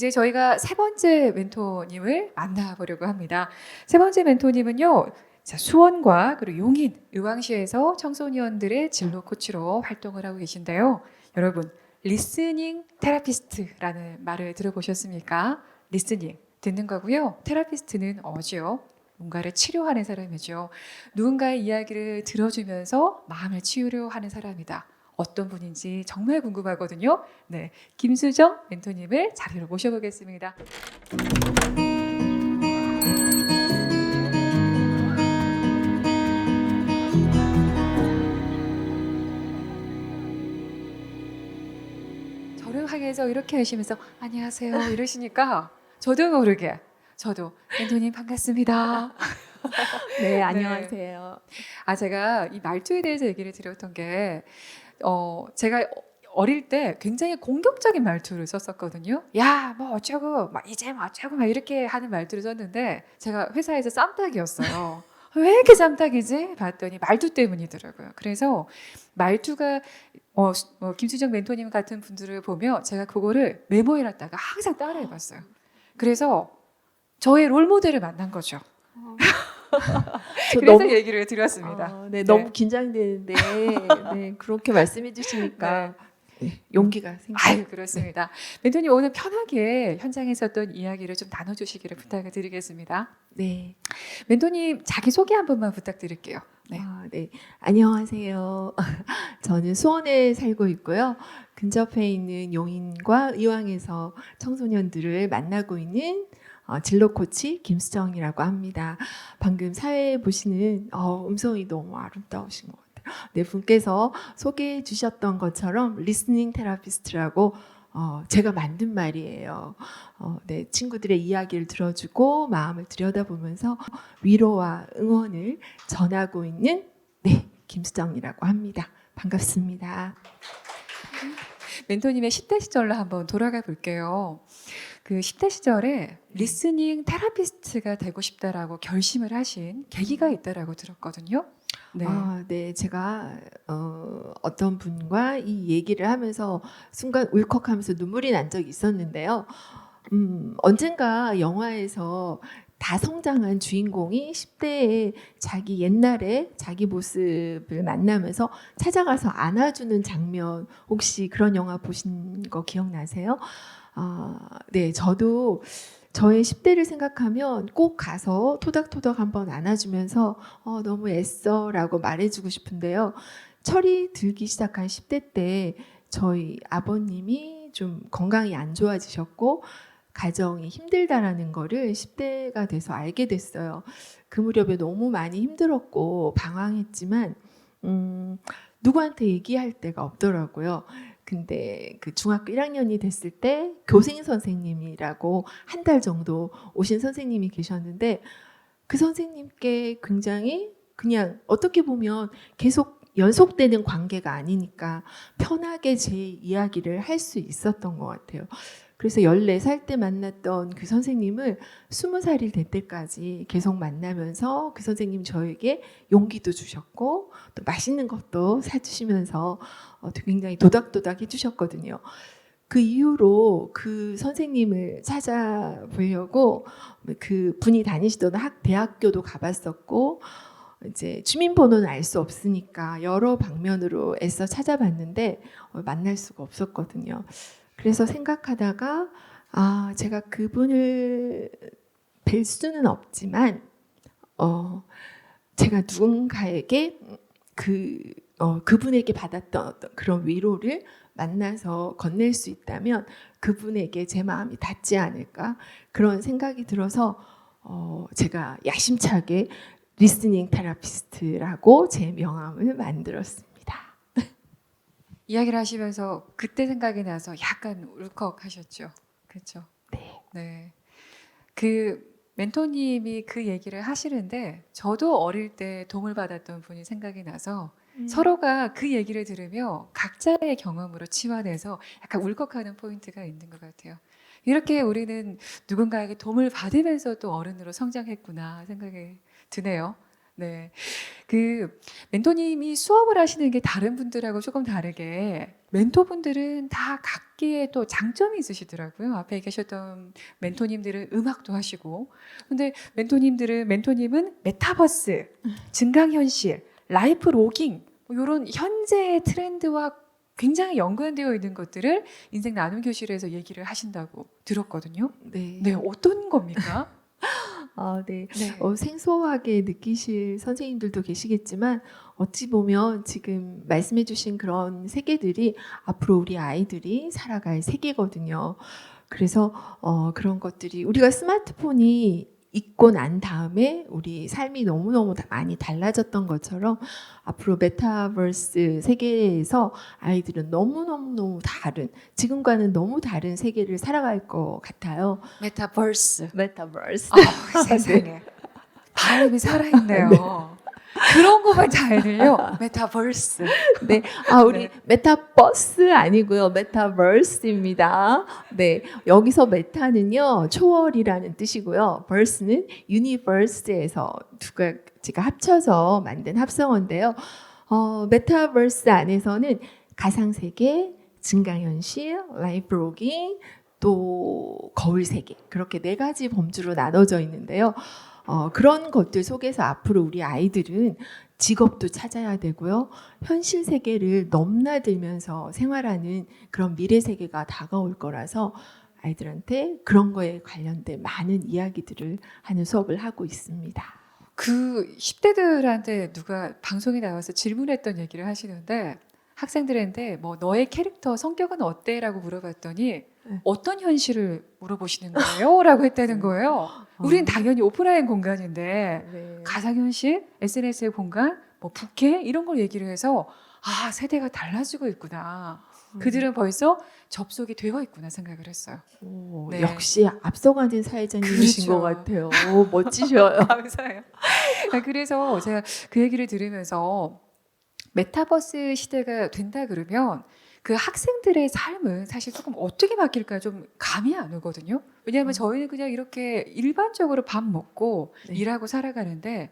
이제 저희가 세 번째 멘토님을 만나보려고 합니다. 세 번째 멘토님은요, 자, 수원과 그리고 용인, 의왕시에서 청소년들의 진로 코치로 활동을 하고 계신데요. 여러분, 리스닝 테라피스트라는 말을 들어보셨습니까? 리스닝, 듣는 거고요. 테라피스트는 어지요. 뭔가를 치료하는 사람이죠. 누군가의 이야기를 들어주면서 마음을 치유려 하는 사람이다. 어떤 분인지 정말 궁금하거든요. 네, 김수정 멘토님을 자리로 모셔보겠습니다. 저를 향해서 이렇게 하시면서 안녕하세요 이러시니까 저도 모르게 저도 멘토님 반갑습니다. 네, 안녕하세요. 제가 이 말투에 대해서 얘기를 드렸던 게 제가 어릴 때 굉장히 공격적인 말투를 썼었거든요. 야, 뭐 어쩌고, 막 이제 뭐 어쩌고, 막 이렇게 하는 말투를 썼는데 제가 회사에서 쌈딱이었어요. 왜 이렇게 쌈딱이지? 봤더니 말투 때문이더라고요. 그래서 말투가 김수정 멘토님 같은 분들을 보면 제가 그거를 메모해놨다가 항상 따라해봤어요. 그래서 저의 롤모델을 만난 거죠. 저 그래서 너무 얘기를 드렸습니다. 네, 너무 긴장되는데 네, 그렇게 말씀해 주시니까 네, 용기가 생겨요. 아유, 그렇습니다. 멘토님 오늘 편하게 현장에 있었던 이야기를 좀 나눠주시기를 부탁을 드리겠습니다. 네. 멘토님 자기 소개 한 번만 부탁드릴게요. 네. 네. 안녕하세요. 저는 수원에 살고 있고요. 근접해 있는 용인과 의왕에서 청소년들을 만나고 있는 진로 코치 김수정이라고 합니다. 방금 사회에 보시는 음성이 너무 아름다우신 것 같아요. 네, 분께서 소개해 주셨던 것처럼 리스닝 테라피스트라고 제가 만든 말이에요. 네, 친구들의 이야기를 들어주고 마음을 들여다보면서 위로와 응원을 전하고 있는 네, 김수정이라고 합니다. 반갑습니다. 멘토님의 10대 시절로 한번 돌아가 볼게요. 그 10대 시절에 리스닝 테라피스트가 되고 싶다라고 결심을 하신 계기가 있다라고 들었거든요. 네. 네, 제가 어떤 분과 이 얘기를 하면서 순간 울컥하면서 눈물이 난 적이 있었는데요. 언젠가 영화에서 다 성장한 주인공이 10대에 자기 옛날에 자기 모습을 만나면서 찾아가서 안아주는 장면, 혹시 그런 영화 보신 거 기억나세요? 네, 저도 저의 10대를 생각하면 꼭 가서 토닥토닥 한번 안아주면서 너무 애써라고 말해주고 싶은데요. 철이 들기 시작한 10대 때 저희 아버님이 좀 건강이 안 좋아지셨고 가정이 힘들다라는 거를 10대가 돼서 알게 됐어요. 그 무렵에 너무 많이 힘들었고 방황했지만 누구한테 얘기할 데가 없더라고요. 근데 그 중학교 1학년이 됐을 때 교생 선생님이라고 한 달 정도 오신 선생님이 계셨는데 그 선생님께 굉장히 그냥 어떻게 보면 계속 연속되는 관계가 아니니까 편하게 제 이야기를 할 수 있었던 것 같아요. 그래서 14살 때 만났던 그 선생님을 20살이 될 때까지 계속 만나면서 그 선생님 저에게 용기도 주셨고 또 맛있는 것도 사주시면서 굉장히 도닥도닥 해주셨거든요. 그 이후로 그 선생님을 찾아보려고 그 분이 다니시던 대학교도 가봤었고 이제 주민번호는 알 수 없으니까 여러 방면으로 애써 찾아봤는데 만날 수가 없었거든요. 그래서 생각하다가 제가 그분을 뵐 수는 없지만 제가 누군가에게 그분에게 받았던 어떤 그런 위로를 만나서 건넬 수 있다면 그분에게 제 마음이 닿지 않을까 그런 생각이 들어서 제가 야심차게 리스닝 테라피스트라고 제 명함을 만들었습니다. 이야기를 하시면서 그때 생각이 나서 약간 울컥하셨죠. 그렇죠. 네. 네. 그 멘토님이 그 얘기를 하시는데 저도 어릴 때 도움을 받았던 분이 생각이 나서 서로가 그 얘기를 들으며 각자의 경험으로 치환해서 약간 울컥하는 포인트가 있는 것 같아요. 이렇게 우리는 누군가에게 도움을 받으면서 또 어른으로 성장했구나 생각이 드네요. 네. 그 멘토님이 수업을 하시는 게 다른 분들하고 조금 다르게 멘토분들은 다 각기의 또 장점이 있으시더라고요. 앞에 계셨던 멘토님들은 음악도 하시고. 근데 멘토님은 메타버스, 증강현실, 라이프 로깅, 뭐 이런 현재의 트렌드와 굉장히 연관되어 있는 것들을 인생 나눔 교실에서 얘기를 하신다고 들었거든요. 네. 네, 어떤 겁니까? 네. 네. 생소하게 느끼실 선생님들도 계시겠지만 어찌 보면 지금 말씀해 주신 그런 세계들이 앞으로 우리 아이들이 살아갈 세계거든요. 그래서 그런 것들이 우리가 스마트폰이 있고 난 다음에 우리 삶이 너무너무 많이 달라졌던 것처럼 앞으로 메타버스 세계에서 아이들은 너무너무 다른, 지금과는 너무 다른 세계를 살아갈 것 같아요. 메타버스. 메타버스. 세상에. 발음이 살아있네요. 그런 것만 잘 들려. 메타버스. 네, 우리 네. 메타버스 아니고요, 메타버스입니다. 네, 여기서 메타는요 초월이라는 뜻이고요, 버스는 유니버스에서 두 가지가 합쳐서 만든 합성어인데요. 메타버스 안에서는 가상세계, 증강현실, 라이브 로깅, 또 거울 세계, 그렇게 네 가지 범주로 나눠져 있는데요. 그런 것들 속에서 앞으로 우리 아이들은 직업도 찾아야 되고요. 현실 세계를 넘나들면서 생활하는 그런 미래 세계가 다가올 거라서 아이들한테 그런 거에 관련된 많은 이야기들을 하는 수업을 하고 있습니다. 그 10대들한테 누가 방송에 나와서 질문했던 얘기를 하시는데 학생들한테 뭐 너의 캐릭터 성격은 어때? 라고 물어봤더니 네. 어떤 현실을 물어보시는 거예요? 라고 했다는 거예요. 우린 당연히 오프라인 공간인데 네. 가상현실, SNS의 공간, 뭐 부캐 이런 걸 얘기를 해서 아 세대가 달라지고 있구나. 그들은 벌써 접속이 되어 있구나 생각을 했어요. 네. 역시 앞서가는 사회자님이신 그렇죠. 것 같아요. 멋지셔요. 감사해요. 그래서 제가 그 얘기를 들으면서 메타버스 시대가 된다 그러면 그 학생들의 삶은 사실 조금 어떻게 바뀔까 좀 감이 안 오거든요. 왜냐하면 저희는 그냥 이렇게 일반적으로 밥 먹고 네. 일하고 살아가는데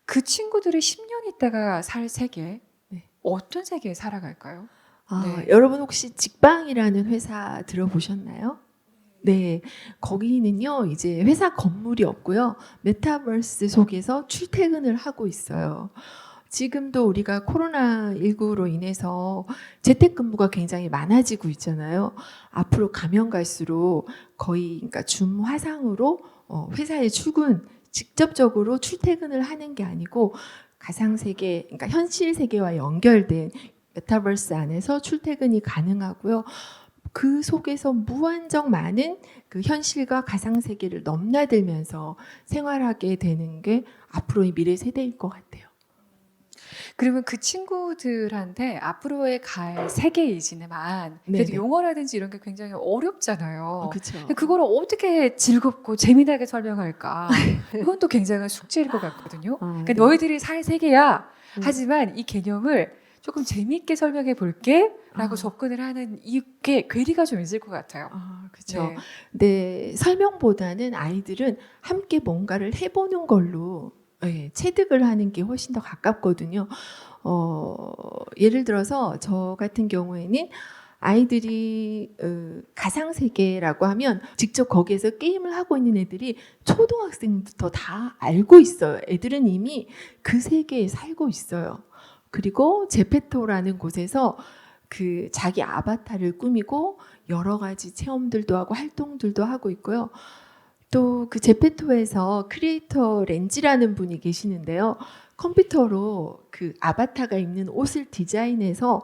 그 친구들이 10년 있다가 살 세계 네. 어떤 세계에 살아갈까요? 네. 여러분 혹시 직방이라는 회사 들어보셨나요? 네, 거기는요 이제 회사 건물이 없고요, 메타버스 속에서 출퇴근을 하고 있어요. 지금도 우리가 코로나19로 인해서 재택근무가 굉장히 많아지고 있잖아요. 앞으로 가면 갈수록 거의 그러니까 줌 화상으로 회사에 직접적으로 출퇴근을 하는 게 아니고 가상세계, 그러니까 현실 세계와 연결된 메타버스 안에서 출퇴근이 가능하고요. 그 속에서 무한정 많은 그 현실과 가상세계를 넘나들면서 생활하게 되는 게 앞으로의 미래 세대일 것 같아요. 그러면 그 친구들한테 앞으로의 갈 세계이지만 그래도 네네. 용어라든지 이런 게 굉장히 어렵잖아요. 그렇죠. 그걸 어떻게 즐겁고 재미나게 설명할까? 그건 또 굉장한 숙제일 것 같거든요. 그러니까 네. 너희들이 살 세계야. 하지만 이 개념을 조금 재미있게 설명해 볼게 라고 접근을 하는 이게 괴리가 좀 있을 것 같아요. 그렇죠. 네. 네, 설명보다는 아이들은 함께 뭔가를 해보는 걸로 체득을 하는 게 훨씬 더 가깝거든요. 예를 들어서 저 같은 경우에는 아이들이 가상세계라고 하면 직접 거기에서 게임을 하고 있는 애들이 초등학생부터 다 알고 있어요. 애들은 이미 그 세계에 살고 있어요. 그리고 제페토라는 곳에서 그 자기 아바타를 꾸미고 여러 가지 체험들도 하고 활동들도 하고 있고요. 또 그 제페토에서 크리에이터 렌지라는 분이 계시는데요. 컴퓨터로 그 아바타가 입는 옷을 디자인해서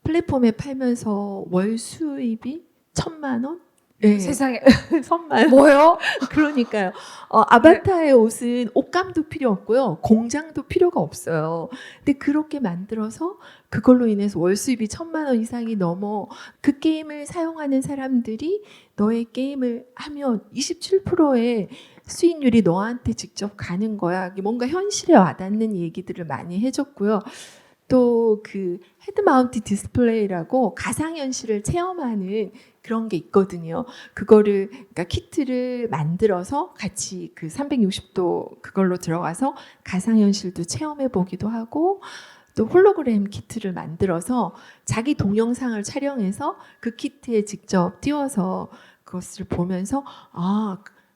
플랫폼에 팔면서 월 수입이 1,000만 원? 네. 세상에 선만. 뭐요? 그러니까요. 아바타의 옷은 옷감도 필요 없고요, 공장도 필요가 없어요. 근데 그렇게 만들어서 그걸로 인해서 월 수입이 1,000만 원 이상이 넘어. 그 게임을 사용하는 사람들이 너의 게임을 하면 27%의 수익률이 너한테 직접 가는 거야. 뭔가 현실에 와닿는 얘기들을 많이 해줬고요. 또 그 헤드 마운트 디스플레이라고 가상현실을 체험하는 그런 게 있거든요. 그거를 그러니까 키트를 만들어서 같이 그 360도 그걸로 들어가서 가상현실도 체험해 보기도 하고 또 홀로그램 키트를 만들어서 자기 동영상을 촬영해서 그 키트에 직접 띄워서 그것을 보면서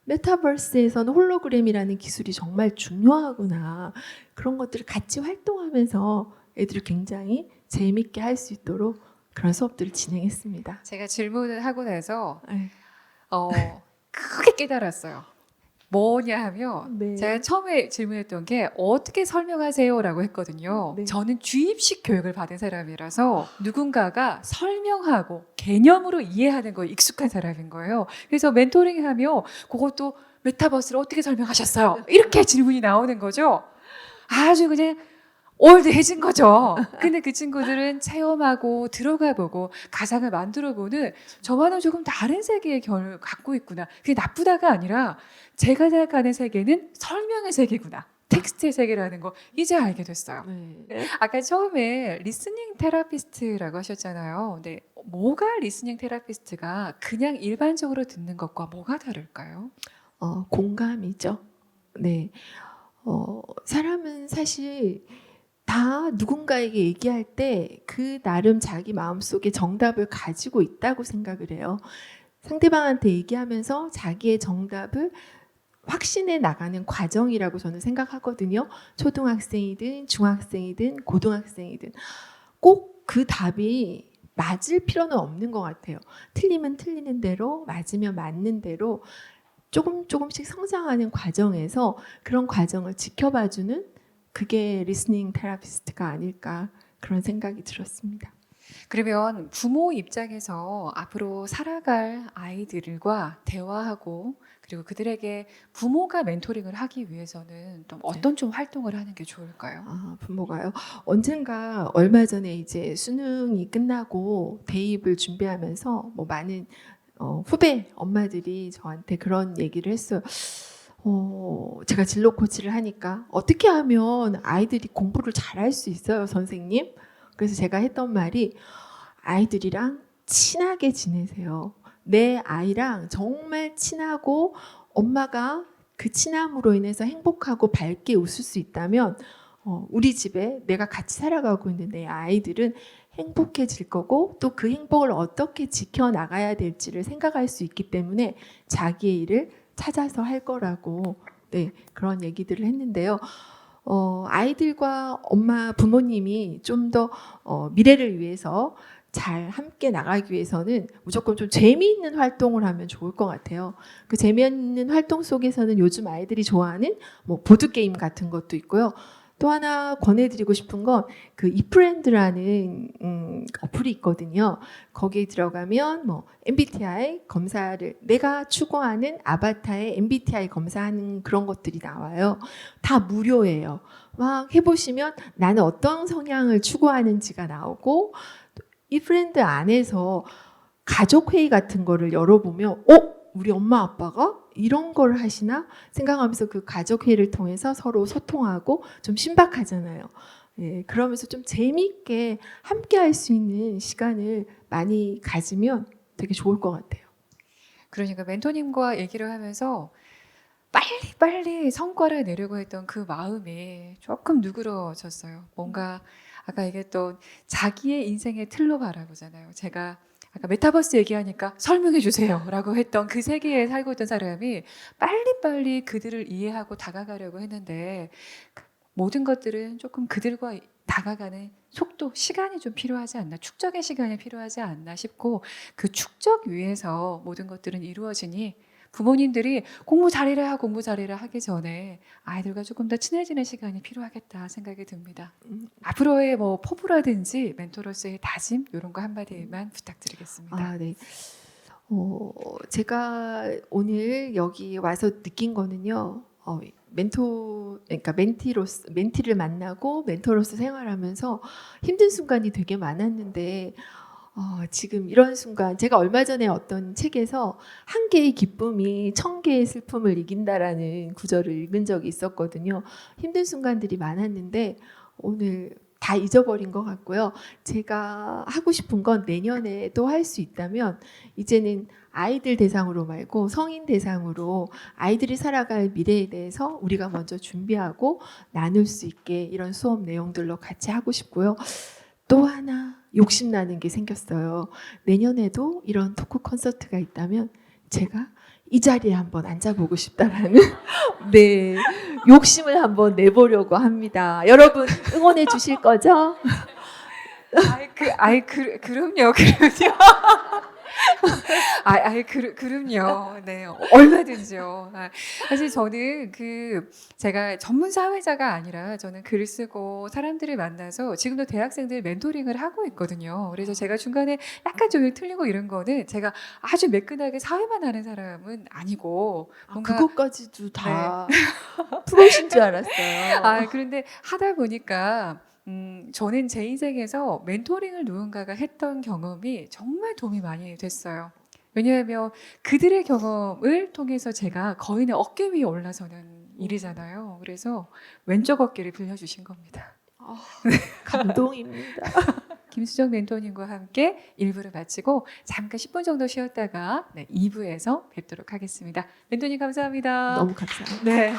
메타버스에서는 홀로그램이라는 기술이 정말 중요하구나. 그런 것들을 같이 활동하면서 애들이 굉장히 재밌게 할 수 있도록 그런 수업들을 진행했습니다. 제가 질문을 하고 나서 네. 크게 깨달았어요. 뭐냐 하면 네. 제가 처음에 질문했던 게 어떻게 설명하세요라고 했거든요. 네. 저는 주입식 교육을 받은 사람이라서 누군가가 설명하고 개념으로 이해하는 거에 익숙한 사람인 거예요. 그래서 멘토링하며 그것도 메타버스를 어떻게 설명하셨어요? 이렇게 질문이 나오는 거죠. 아주 그냥 올드해진 거죠. 근데 그 친구들은 체험하고 들어가 보고 가상을 만들어 보는 저와는 조금 다른 세계의 결을 갖고 있구나. 그게 나쁘다가 아니라 제가 생각하는 세계는 설명의 세계구나. 텍스트의 세계라는 거 이제 알게 됐어요. 네. 아까 처음에 리스닝 테라피스트라고 하셨잖아요. 근데 뭐가 리스닝 테라피스트가 그냥 일반적으로 듣는 것과 뭐가 다를까요? 공감이죠. 네. 사람은 사실 다 누군가에게 얘기할 때 그 나름 자기 마음속에 정답을 가지고 있다고 생각을 해요. 상대방한테 얘기하면서 자기의 정답을 확신해 나가는 과정이라고 저는 생각하거든요. 초등학생이든 중학생이든 고등학생이든 꼭 그 답이 맞을 필요는 없는 것 같아요. 틀리면 틀리는 대로, 맞으면 맞는 대로 조금씩 성장하는 과정에서 그런 과정을 지켜봐주는 그게 리스닝 테라피스트가 아닐까 그런 생각이 들었습니다. 그러면 부모 입장에서 앞으로 살아갈 아이들과 대화하고 그리고 그들에게 부모가 멘토링을 하기 위해서는 또 어떤 좀 활동을 하는 게 좋을까요? 부모가요. 언젠가 얼마 전에 이제 수능이 끝나고 대입을 준비하면서 뭐 많은 후배 엄마들이 저한테 그런 얘기를 했어요. 제가 진로 코치를 하니까 어떻게 하면 아이들이 공부를 잘할 수 있어요, 선생님? 그래서 제가 했던 말이 아이들이랑 친하게 지내세요. 내 아이랑 정말 친하고 엄마가 그 친함으로 인해서 행복하고 밝게 웃을 수 있다면 우리 집에 내가 같이 살아가고 있는 내 아이들은 행복해질 거고 또 그 행복을 어떻게 지켜나가야 될지를 생각할 수 있기 때문에 자기의 일을 찾아서 할 거라고 그런 얘기들을 했는데요. 아이들과 엄마 부모님이 좀 더 미래를 위해서 잘 함께 나가기 위해서는 무조건 좀 재미있는 활동을 하면 좋을 것 같아요. 그 재미있는 활동 속에서는 요즘 아이들이 좋아하는 뭐 보드 게임 같은 것도 있고요. 또 하나 권해드리고 싶은 건 그 이프렌드라는 어플이 있거든요. 거기에 들어가면 뭐 MBTI 검사를 내가 추구하는 아바타의 MBTI 검사하는 그런 것들이 나와요. 다 무료예요. 막 해보시면 나는 어떤 성향을 추구하는지가 나오고 이 프렌드 안에서 가족 회의 같은 거를 열어보면 우리 엄마 아빠가 이런 걸 하시나 생각하면서 그 가족 회의를 통해서 서로 소통하고 좀 신박하잖아요. 예, 그러면서 좀 재미있게 함께 할 수 있는 시간을 많이 가지면 되게 좋을 것 같아요. 그러니까 멘토님과 얘기를 하면서 빨리 성과를 내려고 했던 그 마음이 조금 누그러졌어요. 뭔가 아까 얘기했던 자기의 인생의 틀로 바라보잖아요. 제가 아까 메타버스 얘기하니까 설명해 주세요라고 했던 그 세계에 살고 있던 사람이 빨리 그들을 이해하고 다가가려고 했는데 모든 것들은 조금 그들과 다가가는 속도, 시간이 좀 필요하지 않나, 축적의 시간이 필요하지 않나 싶고 그 축적 위에서 모든 것들은 이루어지니 부모님들이 공부 잘해라 하기 전에 아이들과 조금 더 친해지는 시간이 필요하겠다 생각이 듭니다. 앞으로의 뭐 포부라든지 멘토로서의 다짐 이런 거 한마디만 부탁드리겠습니다. 네. 제가 오늘 여기 와서 느낀 거는요. 그러니까 멘티를 만나고 멘토로서 생활하면서 힘든 순간이 되게 많았는데 지금 이런 순간 제가 얼마 전에 어떤 책에서 한 개의 기쁨이 1000개의 슬픔을 이긴다라는 구절을 읽은 적이 있었거든요. 힘든 순간들이 많았는데 오늘 다 잊어버린 것 같고요. 제가 하고 싶은 건 내년에도 할 수 있다면 이제는 아이들 대상으로 말고 성인 대상으로 아이들이 살아갈 미래에 대해서 우리가 먼저 준비하고 나눌 수 있게 이런 수업 내용들로 같이 하고 싶고요. 또 하나 욕심나는 게 생겼어요. 내년에도 이런 토크 콘서트가 있다면 제가 이 자리에 한번 앉아보고 싶다라는 네 욕심을 한번 내보려고 합니다. 여러분 응원해 주실 거죠? 그럼요. 그럼요. 네, 얼마든지요. 사실 저는 제가 전문 사회자가 아니라 저는 글을 쓰고 사람들을 만나서 지금도 대학생들 멘토링을 하고 있거든요. 그래서 제가 중간에 약간 좀 틀리고 이런 거는 제가 아주 매끈하게 사회만 하는 사람은 아니고 뭔가 그것까지도 다 프로신 줄 알았어요. 그런데 하다 보니까 저는 제 인생에서 멘토링을 누군가가 했던 경험이 정말 도움이 많이 됐어요. 왜냐하면 그들의 경험을 통해서 제가 거인의 어깨 위에 올라서는 일이잖아요. 그래서 왼쪽 어깨를 빌려주신 겁니다. 감동입니다. 김수정 멘토님과 함께 1부를 마치고 잠깐 10분 정도 쉬었다가 2부에서 뵙도록 하겠습니다. 멘토님 감사합니다. 너무 감사합니다. 네.